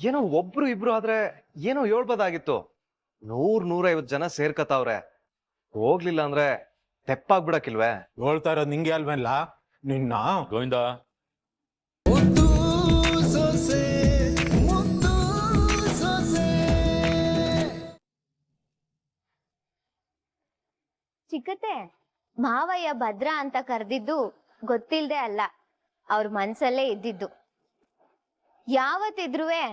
ಏನೋ ಒಬ್ರು ಇಬ್ರು ಆದ್ರೆ ಏನೋ ಹೇಳ್ಬೋದಾಗಿತ್ತು. 100-150 ಜನ ಸೇರ್ಕತಾವ್ರೆ. ಹೋಗ್ಲಿಲ್ಲ ಅಂದ್ರೆ ತೆಪ್ಪಾಗ್ಬಿಡಕ್ಕಿಲ್ವೇ? ಹೇಳ್ತಾ ಇರೋದು ನಿಂಗೆ ಅಲ್ವಲ್ಲ ನಿನ್ನ ಗೋವಿಂದ. ಚಿಕ್ಕತೆ, ಮಾವಯ್ಯ ಭದ್ರ ಅಂತ ಕರೆದಿದ್ದು ಗೊತ್ತಿಲ್ದೆ ಅಲ್ಲ, ಅವ್ರ ಮನ್ಸಲ್ಲೇ ಇದ್ದಿದ್ದು. ಯಾವತ್ತಿದ್ರುವೆ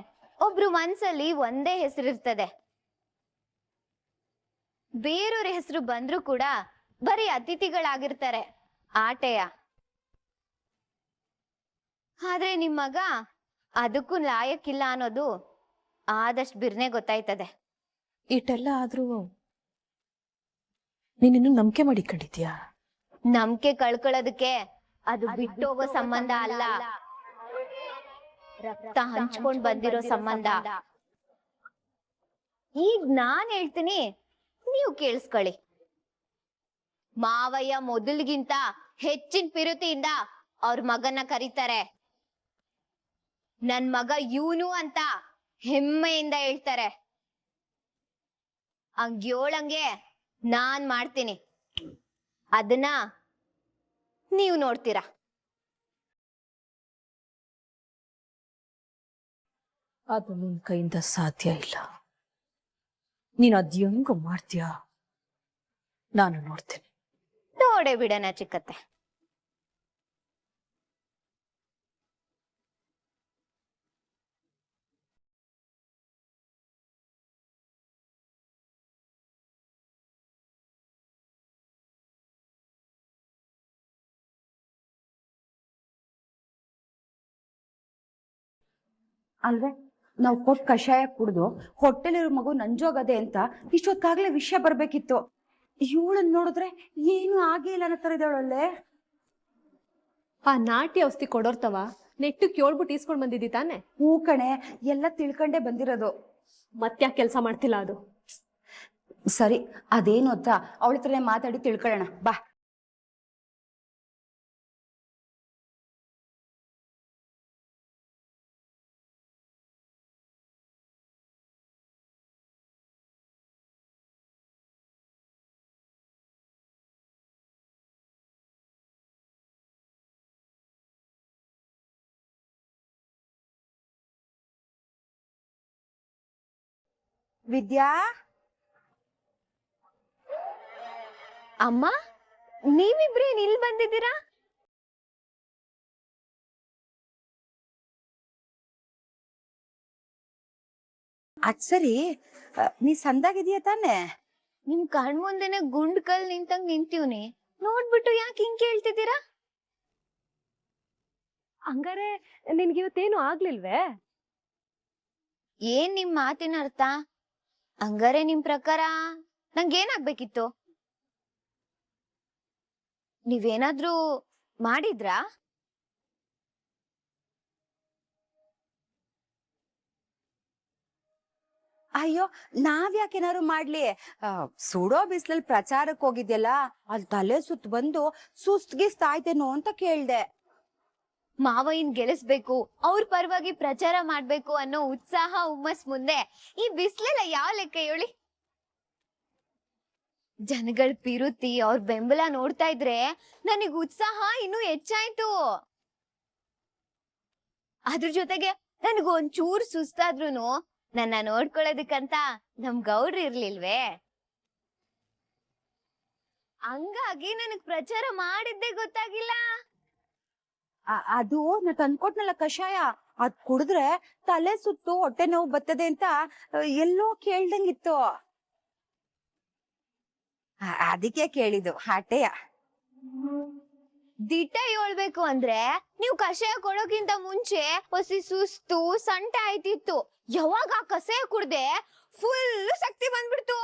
ಒಬ್ರು ಮನ್ಸಲ್ಲಿ ಒಂದೇ ಹೆಸರಿರ್ತದೆ. ಬೇರೆಯವ್ರ ಹೆಸರು ಬಂದ್ರು ಕೂಡ ಬರೀ ಅತಿಥಿಗಳಾಗಿರ್ತಾರೆ ಆಟೆಯ. ಆದ್ರೆ ನಿಮ್ ಮಗ ಅದಕ್ಕೂ ಲಾಯಕ್ಕಿಲ್ಲ ಅನ್ನೋದು ಆದಷ್ಟು ಬಿರ್ನೆ ಗೊತ್ತಾಯ್ತದೆ. ಇಟ್ಟೆಲ್ಲ ಆದ್ರೂ ನೀನಿನ್ನು ನಂಬಿಕೆ ಮಾಡಿಕೊಂಡಿದ್ಯಾ? ನಂಬಿಕೆ ಕಳ್ಕೊಳ್ಳೋದಕ್ಕೆ ಅದು ಬಿಟ್ಟೋಗೋ ಸಂಬಂಧ ಅಲ್ಲ, ರಕ್ತ ಹಂಚ್ಕೊಂಡ್ ಬಂದಿರೋ ಸಂಬಂಧ. ಈಗ ನಾನ್ ಹೇಳ್ತೀನಿ, ನೀವು ಕೇಳಿಸ್ಕೊಳ್ಳಿ. ಮಾವಯ್ಯ ಮೊದಲಿಗಿಂತ ಹೆಚ್ಚಿನ ಪಿರುತಿಯಿಂದ ಅವ್ರ ಮಗನ್ನ ಕರೀತಾರೆ. ನನ್ ಮಗ ಇವನು ಅಂತ ಹೆಮ್ಮೆಯಿಂದ ಹೇಳ್ತಾರೆ. ಹಂಗ್ಯೋಳಂಗೆ ನಾನ್ ಮಾಡ್ತೀನಿ, ಅದನ್ನ ನೀವು ನೋಡ್ತೀರಾ. ಅದು ನಿನ್ ಕೈಯಿಂದ ಸಾಧ್ಯ ಇಲ್ಲ. ನೀನು ಅದ್ ಹೆಂಗ ಮಾಡ್ತೀಯ ನಾನು ನೋಡ್ತೀನಿ. ನೋಡೇ ಬಿಡಣ ಚಿಕ್ಕತ್ತೆ. ಅಲ್ವೇ, ನಾವು ಕೊಟ್ಟು ಕಷಾಯ ಕುಡ್ದು ಹೊಟ್ಟೆಲಿರೋ ಮಗು ನಂಜೋಗದೆ ಅಂತ ಇಷ್ಟೊತ್ತಾಗ್ಲೇ ವಿಷಯ ಬರ್ಬೇಕಿತ್ತು. ಇವಳನ್ನ ನೋಡಿದ್ರೆ ಏನು ಆಗೇ ಇಲ್ಲ ಅನ್ನೋ ತರ ಇದ್ದಾಳಲ್ಲೇ. ಆ ನಾಟಿ ಔಷಧಿ ಕೊಡೋರ್ತವ ನೆಟ್ಟು ಕೇಳ್ಬಿಟ್ಟು ಈಸ್ಕೊಂಡ್ ಬಂದಿದ್ದಿ ತಾನೆ? ಹೂ ಕಣೆ, ಎಲ್ಲ ತಿಳ್ಕೊಂಡೇ ಬಂದಿರೋದು. ಮತ್ತ್ಯಾಕೆ ಕೆಲಸ ಮಾಡ್ತಿಲ್ಲ ಅದು? ಸರಿ, ಅದೇನು ಅಂತ ಅವಳ ಹತ್ರನೇ ಮಾತಾಡಿ ತಿಳ್ಕೊಳ್ಳೋಣ ಬಾ. ವಿದ್ಯಾ, ಅಮ್ಮ, ನೀವಿಬ್ರೇನ್ ಇಲ್ಲಿ ಬಂದಿದ್ದೀರಾ? ಅದ್ ಸರಿ, ನೀ ಸಂದಾಗಿದೀಯ ತಾನೆ? ನಿಮ್ ಕಣ್ ಮುಂದೆನೆ ಗುಂಡ್ ಕಲ್ ನಿಂತಂಗ್ ನಿಂತೀವ್ನಿ, ನೋಡ್ಬಿಟ್ಟು ಯಾಕೆ ಹಿಂಗ್ ಕೇಳ್ತಿದ್ದೀರಾ? ಹಂಗಾರೆ ನಿನ್ಗಿವತ್ತೇನು ಆಗ್ಲಿಲ್ವೇ? ಏನ್ ನಿಮ್ ಮಾತಿನ ಅರ್ಥ? ಹಂಗಾರೆ ನಿಮ್ ಪ್ರಕಾರ ನಂಗೇನಾಗ್ಬೇಕಿತ್ತು? ನೀವೇನಾದ್ರೂ ಮಾಡಿದ್ರಾ? ಅಯ್ಯೋ, ನಾವ್ಯಾಕೇನಾದ್ರು ಮಾಡ್ಲಿ? ಸುಡೋ ಬಿಸ್ಲಲ್ಲಿ ಪ್ರಚಾರಕ್ಕೆ ಹೋಗಿದ್ಯಲ್ಲ, ಅಲ್ಲಿ ತಲೆ ಸುತ್ತ ಬಂದು ಸುಸ್ತ್ಗಿಸ್ತಾಯ್ತೇನೋ ಅಂತ ಕೇಳ್ದೆ. ಮಾವಯ್ಯನ್ ಗೆಲ್ಲಿಸ್ಬೇಕು, ಅವ್ರ ಪರವಾಗಿ ಪ್ರಚಾರ ಮಾಡ್ಬೇಕು ಅನ್ನೋ ಉತ್ಸಾಹ ಹುಮ್ಮಸ್ ಮುಂದೆ ಈ ಬಿಸ್ಲೆಲ್ಲ ಯಾವ ಲೆಕ್ಕ ಹೇಳಿ? ಜನಗಳ ಪಿರುತಿ, ಅವ್ರ ಬೆಂಬಲ ನೋಡ್ತಾ ಇದ್ರೆ ನನಗ್ ಉತ್ಸಾಹ ಇನ್ನೂ ಹೆಚ್ಚಾಯ್ತು. ಅದ್ರ ಜೊತೆಗೆ ನನಗ್ ಒಂಚೂರ್ ಸುಸ್ತಾದ್ರೂನು ನನ್ನ ನೋಡ್ಕೊಳ್ಳೋದಕ್ಕಂತ ನಮ್ ಗೌಡ್ರು ಇರ್ಲಿಲ್ವೇ? ಹಂಗಾಗಿ ನನಗ್ ಪ್ರಚಾರ ಮಾಡಿದ್ದೇ ಗೊತ್ತಾಗಿಲ್ಲ. ಅದು ನಾ ತಂದ್ಕೊಟ್ನಲ್ಲ ಕಷಾಯ, ಅದ್ ಕುಡಿದ್ರೆ ತಲೆ ಸುತ್ತು ಹೊಟ್ಟೆ ನೋವು ಬರ್ತದೆ ಅಂತ ಎಲ್ಲೋ ಕೇಳ್ದಂಗಿತ್ತು. ಅದಕ್ಕೆ ಕೇಳಿದ್ದು ಆಟೆಯ. ದಿಟ ಹೇಳ್ಬೇಕು ಅಂದ್ರೆ ನೀವು ಕಷಾಯ ಕೊಡೋಕ್ಕಿಂತ ಮುಂಚೆ ಹೊಸಿ ಸುಸ್ತು ಸಂಟ ಆಯ್ತಿತ್ತು. ಯಾವಾಗ ಆ ಕಷಾಯ ಕುಡ್ದೆ ಫುಲ್ ಶಕ್ತಿ ಬಂದ್ಬಿಡ್ತು.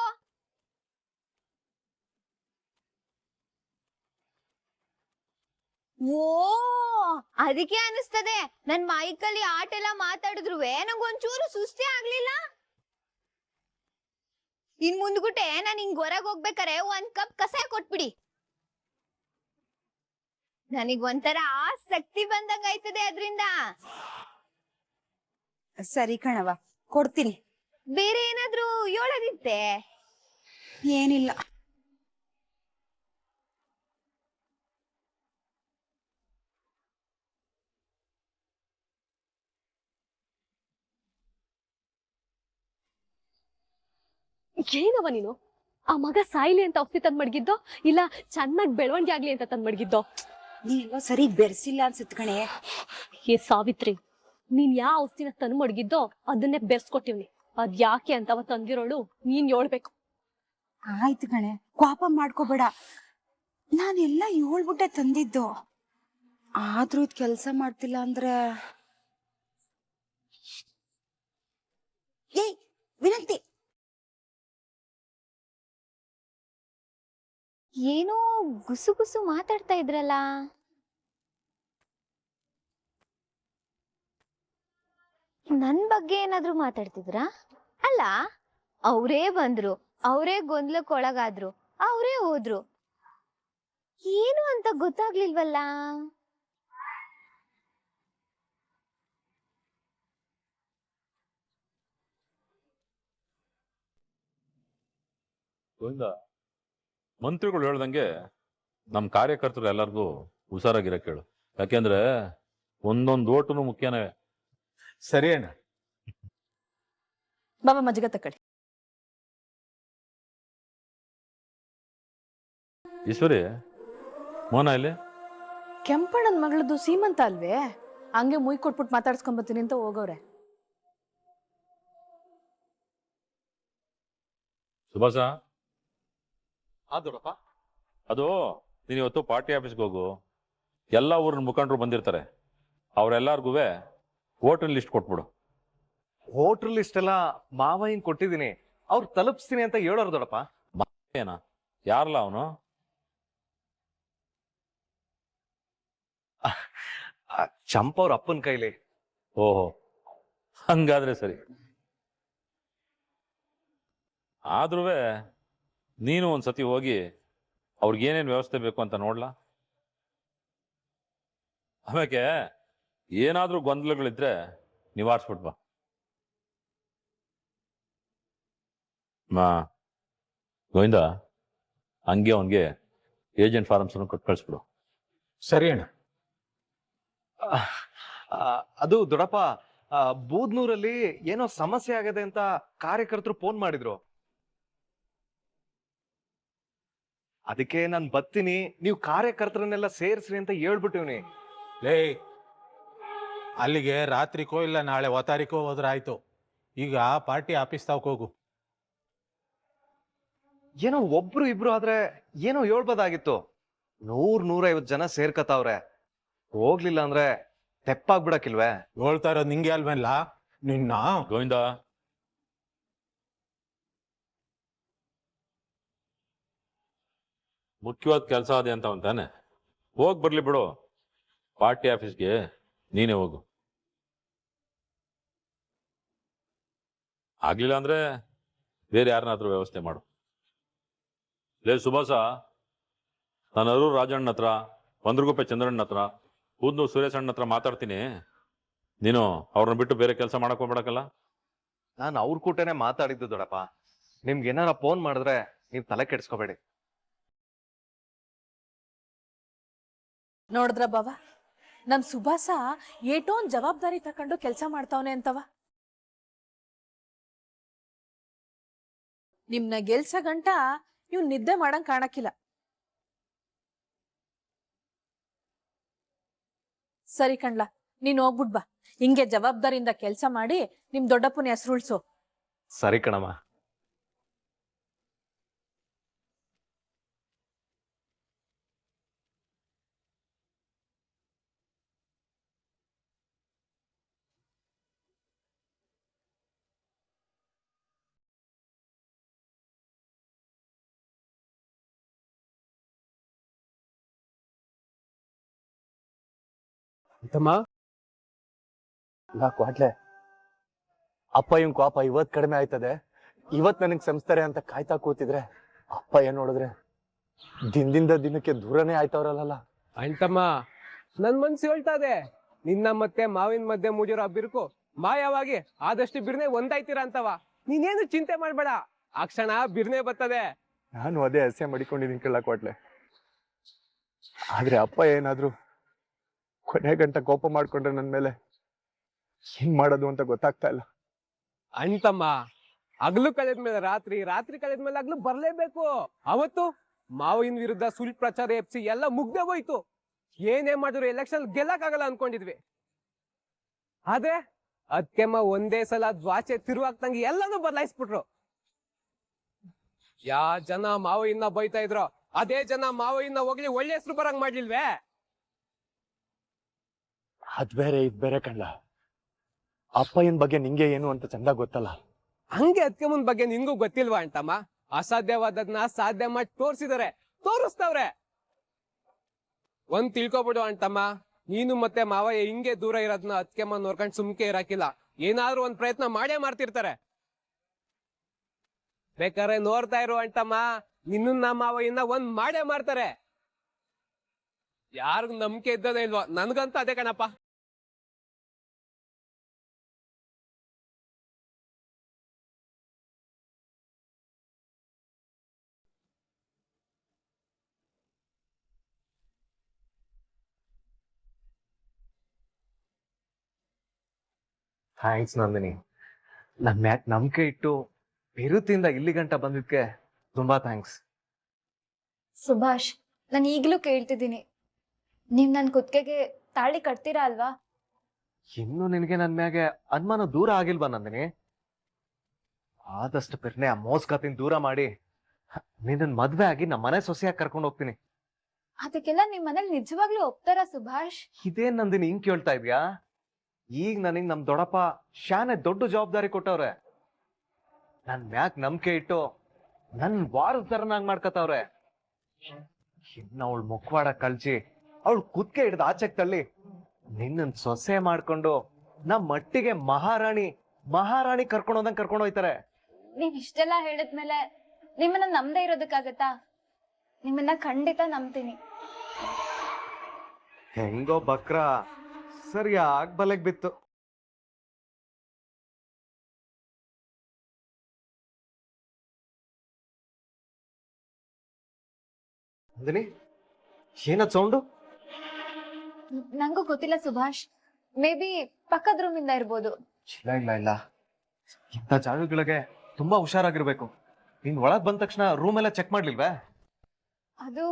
ಓ, ಅದಕ್ಕೆ ಅನಿಸ್ತದೆ ನನ್ ಮೈಕಲ್ಲಿ ಆಟೆಲ್ಲ ಮಾತಾಡಿದ್ರುವೆ ನಂಗೊಂಚೂರು ಸುಸ್ತೇ ಆಗ್ಲಿಲ್ಲ. ಇನ್ ಮುಂದ್ಗುಟ್ಟೆ ನಾನ್ ಹಿಂಗ್ ಹೊರಗ್ ಹೋಗ್ಬೇಕಾರೆ 1 ಕಪ್ ಕಷಾಯ ಕೊಟ್ಬಿಡಿ. ನನಗ್ ಒಂಥರ ಶಕ್ತಿ ಬಂದಂಗ ಆಯ್ತದೆ ಅದ್ರಿಂದ. ಸರಿ ಕಣವ, ಕೊಡ್ತೀನಿ. ಬೇರೆ ಏನಾದ್ರೂ ಹೇಳೋದಿತ್ತೆ? ಏನಿಲ್ಲ. ಏನವ ನೀನು? ಆ ಮಗ ಸಾಯ್ಲಿ ಅಂತ ಔಷಧಿ ತಂದ್ ಮಡಗಿದ್ದೋ ಇಲ್ಲ ಚೆನ್ನಾಗಿ ಬೆಳವಣಿಗೆ ಆಗ್ಲಿ ಅಂತ ತಂದ್ ಮಡಗಿದ್ದೋ? ನೀನೆಲ್ಲ ಸರಿ ಬೆರ್ಸಿಲ್ಲ ಅನ್ಸುತ್ತೆ ಕಣೆ. ಏ ಸಾವಿತ್ರಿ, ನೀನ್ ಯಾವ ಔಷಧಿನ ತಂದ್ ಮಡಗಿದ್ದೋ ಅದನ್ನೇ ಬೆರ್ಸ್ಕೊಟ್ಟಿವ್ನಿ. ಅದ್ ಯಾಕೆ ಅಂತವ ತಂದಿರೋಳು ನೀನ್ ಹೇಳ್ಬೇಕು. ಆಯ್ತು ಕಣೆ, ಕೋಪ ಮಾಡ್ಕೋಬೇಡ. ನಾನೆಲ್ಲ ಹೇಳ್ಬಿಟ್ಟೆ ತಂದಿದ್ದು. ಆದ್ರೂ ಇದ್ ಕೆಲ್ಸ ಮಾಡ್ತಿಲ್ಲ ಅಂದ್ರೆ ಏಯ್ ವಿನಂತಿ, ಏನೋ ಗುಸು ಗುಸು ಮಾತಾಡ್ತಾ ಇದ್ರಲ್ಲ. ನನ್ ಬಗ್ಗೆ ಏನಾದ್ರೂ ಮಾತಾಡ್ತಿದ್ರಾ? ಅಲ್ಲ, ಅವರೇ ಬಂದ್ರು, ಅವರೇ ಗೊಂದಲಕ್ಕೊಳಗಾದ್ರು, ಅವರೇ ಹೋದ್ರು. ಏನು ಅಂತ ಗೊತ್ತಾಗ್ಲಿಲ್ವಲ್ಲ. ಮಂತ್ರಿಗಳು ಹೇಳ್ದಂಗೆ ನಮ್ಮ ಕಾರ್ಯಕರ್ತರು ಎಲ್ಲರಿಗೂ ಹುಷಾರಾಗಿರಕ್ಕೆ ಹೇಳು. ಯಾಕೆಂದ್ರೆ ಒಂದೊಂದು ಓಟುನು ಮುಖ್ಯನೇ. ಸರಿ ಅಣ್ಣ. ಬಾಬಾ ಮಜ್ಜಿಗೆ ತಕೊಳ್ಳಿ. ಈಶ್ವರಿ, ಮೋನ ಇಲ್ಲಿ? ಕೆಂಪಣ್ಣನ ಮಗಳದ್ದು ಸೀಮಂತ ಅಲ್ವೇ, ಹಂಗೆ ಮುಯ್ ಕೊಟ್ಬಿಟ್ಟು ಮಾತಾಡ್ಸ್ಕೊಂಬತ್ತೀನಿ ಅಂತ ಹೋಗವ್ರೆ. ಸುಭಾಸ, ದೊಡ್ಡಪ್ಪ. ಅದು ನೀನು ಇವತ್ತು ಪಾರ್ಟಿ ಆಫೀಸ್ಗೆ ಹೋಗು. ಎಲ್ಲ ಊರಿನ ಮುಖಂಡರು ಬಂದಿರ್ತಾರೆ, ಅವರೆಲ್ಲರಿಗೂ ವೋಟರ್ ಲಿಸ್ಟ್ ಕೊಟ್ಬಿಡು. ವೋಟರ್ ಲಿಸ್ಟ್ ಎಲ್ಲ ಮಾವಯ್ಯನ್ ಕೊಟ್ಟಿದ್ದೀನಿ, ಅವ್ರು ತಲುಪಿಸ್ತೀನಿ ಅಂತ ಹೇಳೋರು ದೊಡ್ಡಪ್ಪ. ಏನ ಯಾರಲ್ಲ ಅವನು? ಚಂಪ ಅವ್ರ ಅಪ್ಪನ ಕೈಲಿ. ಓಹೋ, ಹಂಗಾದ್ರೆ ಸರಿ. ಆದ್ರೂ ನೀನು ಒಂದ್ಸತಿ ಹೋಗಿ ಅವ್ರಿಗೇನೇನು ವ್ಯವಸ್ಥೆ ಬೇಕು ಅಂತ ನೋಡ್ಲಾ. ಆಮೇಲೆ ಏನಾದ್ರೂ ಗೊಂದಲಗಳಿದ್ರೆ ನಿವಾರಿಸ್ಬಿಟ್ ಬಾ. ಗೋವಿಂದ, ಹಂಗೆ ಅವನ್ಗೆ ಏಜೆಂಟ್ ಫಾರ್ಮ್ಸ್ ಕೊಟ್ಟು ಕಳಿಸ್ಬಿಡು. ಸರಿ ಅಣ್ಣ. ಅದು ದೊಡ್ಡಪ್ಪ, ಬೂದ್ನೂರಲ್ಲಿ ಏನೋ ಸಮಸ್ಯೆ ಆಗದೆ ಅಂತ ಕಾರ್ಯಕರ್ತರು ಫೋನ್ ಮಾಡಿದ್ರು. ಅದಕ್ಕೆ ನಾನು ಬರ್ತೀನಿ, ನೀವು ಕಾರ್ಯಕರ್ತರನ್ನೆಲ್ಲ ಸೇರಿಸ್ರಿ ಅಂತ ಹೇಳ್ಬಿಟ್ಟಿವ್ನಿ. ಲೇ, ಅಲ್ಲಿಗೆ ರಾತ್ರಿಕೋ ಇಲ್ಲ ನಾಳೆ ಒತ್ತಾರಿಕೋ ಹೋದ್ರೆ ಆಯ್ತು. ಈಗ ಪಾರ್ಟಿ ಆಫೀಸ್ ತಾವಕ್ ಹೋಗು. ಏನೋ ಒಬ್ರು ಇಬ್ರು ಆದ್ರೆ ಏನೋ ಹೇಳ್ಬೋದಾಗಿತ್ತು. 100-150 ಜನ ಸೇರ್ಕತಾವ್ರೆ. ಹೋಗ್ಲಿಲ್ಲ ಅಂದ್ರೆ ತೆಪ್ಪಾಗ್ಬಿಡಕ್ಕಿಲ್ವೇ? ಹೇಳ್ತಾ ಇರೋದು ನಿಂಗೆ ಅಲ್ವೇನ್ಲ ನಿನ್ನ? ಗೋವಿಂದ, ಮುಖ್ಯವಾದ ಕೆಲಸ ಅದೇ ಅಂತ ಅಂತಾನೆ, ಹೋಗಿ ಬರ್ಲಿ ಬಿಡು. ಪಾರ್ಟಿ ಆಫೀಸ್ಗೆ ನೀನೇ ಹೋಗು. ಆಗ್ಲಿಲ್ಲ ಅಂದ್ರೆ ಬೇರೆ ಯಾರನ್ನಾದ್ರೂ ವ್ಯವಸ್ಥೆ ಮಾಡು. ಲೇ ಸುಭಾಸ, ನಾನು ಅರೂರು ರಾಜಣ್ಣ ಹತ್ರ, ಒಂದ್ರಗುಪ್ಪೆ ಚಂದ್ರಣ್ಣ ಹತ್ರ, ಕೂದ್ನೂರು ಸುರೇಶ್ ಅಣ್ಣ ಹತ್ರ ಮಾತಾಡ್ತೀನಿ. ನೀನು ಅವ್ರನ್ನ ಬಿಟ್ಟು ಬೇರೆ ಕೆಲಸ ಮಾಡಕ್ ಹೋಗ್ಬೇಡಕ್ಕಲ್ಲ. ನಾನು ಅವ್ರ ಕೂಟನೆ ಮಾತಾಡಿದ್ದು ದೊಡ್ಡಪ್ಪ. ನಿಮ್ಗೆ ಏನಾರ ಫೋನ್ ಮಾಡಿದ್ರೆ ನೀವ್ ತಲೆ ಕೆಡ್ಸ್ಕೋಬೇಡಿ. ನೋಡಿದ್ರ ಬಾವ, ನಮ್ ಸುಭಾಸ ಏಟೋನ್ ಜವಾಬ್ದಾರಿ ತಕೊಂಡು ಕೆಲ್ಸ ಮಾಡ್ತಾವನೆ ಅಂತವ. ನಿಮ್ನ ಗೆಲ್ಸ ಗಂಟ ಇವ್ ನಿದ್ದೆ ಮಾಡಂಗ್ ಕಾಣಕ್ಕಿಲ್ಲ. ಸರಿ ಕಣ್ಲ, ನೀನ್ ಹೋಗ್ಬಿಟ್ ಬಾ. ಹಿಂಗೆ ಜವಾಬ್ದಾರಿಯಿಂದ ಕೆಲ್ಸ ಮಾಡಿ ನಿಮ್ ದೊಡ್ಡಪ್ಪನ ಹೆಸರು ಉಳ್ಸು. ಸರಿ ಕಣಮ್ಮ. ಅಂತಮ್ಮ, ಕ್ವಾಟ್ಲೆ ಅಪ್ಪ ಇವ್ ಕೋಪ ಇವತ್ ಕಡಿಮೆ ಆಯ್ತದೆ. ಇವತ್ ನನಗ್ ಸಂಸ್ತಾರೆ ಅಂತ ಕಾಯ್ತಾ ಕೂತಿದ್ರೆ ಅಪ್ಪ ಏನ್ ನೋಡಿದ್ರೆ ದಿನದಿಂದ ದಿನಕ್ಕೆ ದೂರನೇ ಆಯ್ತವ್ರಲ್ಲ. ಅಂತಮ್ಮ, ನನ್ ಮನ್ಸು ಹೇಳ್ತಾ ಇದೆ, ನಿನ್ನ ಮತ್ತೆ ಮಾವಿನ ಮಧ್ಯೆ ಮುಗಿರೋ ಬಿರುಕು ಮಾಯವಾಗಿ ಆದಷ್ಟು ಬಿರ್ನೆ ಒಂದಾಯ್ತೀರ ಅಂತವ. ನೀನೇನು ಚಿಂತೆ ಮಾಡ್ಬೇಡ, ಆ ಕ್ಷಣ ಬಿರ್ನೆ ಬರ್ತದೆ. ನಾನು ಅದೇ ಹಸೆ ಮಡಿಕೊಂಡಿದ್ದೀನಿ ಕಳ್ಳ ಕೊಟ್ಲೆ. ಆದ್ರೆ ಅಪ್ಪ ಏನಾದ್ರು ಕೊನೆ ಗಂಟ ಕೋಪ ಮಾಡ್ಕೊಂಡ್ರೆ ನನ್ ಮೇಲೆ ಏನ್ ಮಾಡೋದು ಅಂತ ಗೊತ್ತಾಗ್ತಾ ಇಲ್ಲ. ಅಣ್ತಮ್ಮ, ಹಗಲು ಕಳೆದ್ಮೇಲೆ ರಾತ್ರಿ, ರಾತ್ರಿ ಕಳೆದ್ಮೇಲೆ ಹಗಲು ಬರ್ಲೇಬೇಕು. ಅವತ್ತು ಮಾವಿನ ವಿರುದ್ಧ ಸುಳ್ಳು ಪ್ರಚಾರ ಎಪ್ಸಿ ಎಲ್ಲ ಮುಗ್ದೆ ಹೋಯ್ತು. ಏನೇ ಮಾಡಿದ್ರು ಎಲೆಕ್ಷನ್ ಗೆಲ್ಲಕ್ಕಾಗಲ್ಲ ಅನ್ಕೊಂಡಿದ್ವಿ. ಆದ್ರೆ ಅದ್ಕೆಮ್ಮ ಒಂದೇ ಸಲ ದ್ವಾಚೆ ತಿರುವಾಗ್ತಂಗೆ ಎಲ್ಲಾನು ಬದಲಾಯಿಸ್ಬಿಟ್ರು. ಯಾ ಜನ ಮಾವಿನ ಬೈತಾ ಇದ್ರು, ಅದೇ ಜನ ಮಾವಿನ ಹೋಗ್ಲಿ ಒಳ್ಳೆ ಹೆಸರು ಬರಂಗ್ ಮಾಡ್ಲಿಲ್ವೇ? ಅದ್ ಬೇರೆ ಇದ್ ಬೇರೆ ಕಣ್ಲ. ಅಪ್ಪಯ್ಯನ್ ಬಗ್ಗೆ ನಿಂಗೆ ಏನು ಅಂತ ಚಂದ ಗೊತ್ತಲ್ಲ. ಹಂಗೆ ಅದಕ್ಕೆ ಮುಂದ್ ಬಗ್ಗೆ ನಿನ್ಗೂ ಗೊತ್ತಿಲ್ವಾ ಅಂತಮ್ಮ? ಅಸಾಧ್ಯವಾದದ್ನ ಸಾಧ್ಯ ಮಾಡಿ ತೋರಿಸ್ತವ್ರೆ. ಒಂದ್ ತಿಳ್ಕೊಬಿಡು ಅಂತಮ್ಮ, ನೀನು ಮತ್ತೆ ಮಾವಯ್ಯ ಹಿಂಗೆ ದೂರ ಇರೋದ್ನ ಅದಕ್ಕೆಮ್ಮ ನೋಡ್ಕೊಂಡ್ ಸುಮ್ಕೆ ಇರಾಕಿಲ್ಲ. ಏನಾದ್ರೂ ಒಂದ್ ಪ್ರಯತ್ನ ಮಾಡೇ ಮಾಡ್ತಿರ್ತಾರೆ. ಬೇಕಾದ್ರೆ ನೋಡ್ತಾ ಇರು ಅಂತಮ್ಮ, ನಿನ್ನ ಮಾವಯ್ಯನ ಒಂದ್ ಮಾಡೇ ಮಾಡ್ತಾರೆ. ಯಾರಿಗೂ ನಂಬಿಕೆ ಇದ್ದದೇ ಇಲ್ವಾ? ನನ್ಗಂತೂ ಅದೇ ಕಣಪ್ಪ. ಥ್ಯಾಂಕ್ಸ್ ನಂದಿನಿ, ನನ್ ಮ್ಯಾಕ್ ನಂಬಿಕೆ ಇಟ್ಟು ಬಿರುತಿಂದ ಇಲ್ಲಿ ಗಂಟ ಬಂದಿದ್ಕೆ ತುಂಬಾ ಥ್ಯಾಂಕ್ಸ್. ಸುಭಾಷ್, ನಾನು ಈಗ್ಲೂ ಕೇಳ್ತಿದ್ದೀನಿ, ನೀವ್ ನನ್ ಕುತ್ತಿಗೆಗೆ ತಾಳಿ ಕಟ್ತೀರಾ ಅಲ್ವಾ? ಇನ್ನು ನಿನಗೆ ನನ್ ಮ್ಯಾಗೆ ಅನುಮಾನ ದೂರ ಆಗಿಲ್ವಾ ನಂದಿನಿ? ಆದಷ್ಟು ಬಿರ್ನೆ ಆ ಮೋಸ್ಕತಿನ ದೂರ ಮಾಡಿ ನಿನ್ನ ಮದ್ವೆ ಆಗಿ ನಮ್ಮ ಮನೆ ಸೊಸೆಯಾಗಿ ಕರ್ಕೊಂಡು ಹೋಗ್ತೀನಿ. ಅದಕ್ಕೆಲ್ಲ ನಿಮ್ ಮನೇಲಿ ನಿಜವಾಗ್ಲೂ ಒಪ್ತಾರಾ ಸುಭಾಷ್? ಇದೇನ್ ನಂದಿನಿ ಹಿಂಗ್ ಕೇಳ್ತಾ ಇದ್ಯಾ? ಈಗ ನನಗ್ ನಮ್ ದೊಡ್ಡಪ್ಪ ಶಾನೆ ದೊಡ್ಡ ಜವಾಬ್ದಾರಿ ಕೊಟ್ಟವ್ರೆ. ನನ್ ಮ್ಯಾಕ್ ನಂಬಿಕೆ ಇಟ್ಟು ನನ್ ವಾರಸ್ದಾರನಾಗ್ ಮಾಡ್ಕತವ್ರೆ. ಇನ್ನ ಅವಳ ಮುಖವಾಡ ಕಳ್ಚಿ ಅವಳು ಕುತ್ಕೆ ಹಿಡ್ದು ಆಚೆಗ್ ತಳ್ಳಿ ನಿನ್ನ ಸೊಸೆ ಮಾಡ್ಕೊಂಡು ನಮ್ ಮಟ್ಟಿಗೆ ಮಹಾರಾಣಿ ಕರ್ಕೊಂಡೋದಂಗ್ ಕರ್ಕೊಂಡು ಹೋಯ್ತಾರೆ. ನೀವ್ ಇಷ್ಟೆಲ್ಲ ಹೇಳಿದ್ಮೇಲೆ ನಿಮ್ಮನ್ನ ನಂಬದೇ ಇರೋದಕ್ಕಾಗತ್ತಾ? ನಿಮ್ಮನ್ನ ಖಂಡಿತ ನಂಬ್ತೀನಿ. ಹೆಂಗೋ ಬಕ್ರ ಸರಿಯಾಗಿ ಬಲೆಗ್ ಬಿತ್ತು. ನಂದಿನಿ, ಏನದ್ ಸೌಂಡು? ನಂಗೂ ಗೊತ್ತಿಲ್ಲ ಸುಭಾಷ್, ಮೇ ಬಿ ಪಕ್ಕದ ರೂಮಿಂದ ಇರ್ಬೋದು. ಇಲ್ಲ ಇಂಥ ಜಾಗಗಳಿಗೆ ತುಂಬಾ ಹುಷಾರಾಗಿರ್ಬೇಕು. ನೀನ್ ಒಳಗ್ ಬಂದ ತಕ್ಷಣ ರೂಮ್ ಎಲ್ಲ ಚೆಕ್ ಮಾಡ್ಲಿಲ್ವಾ? ಅದು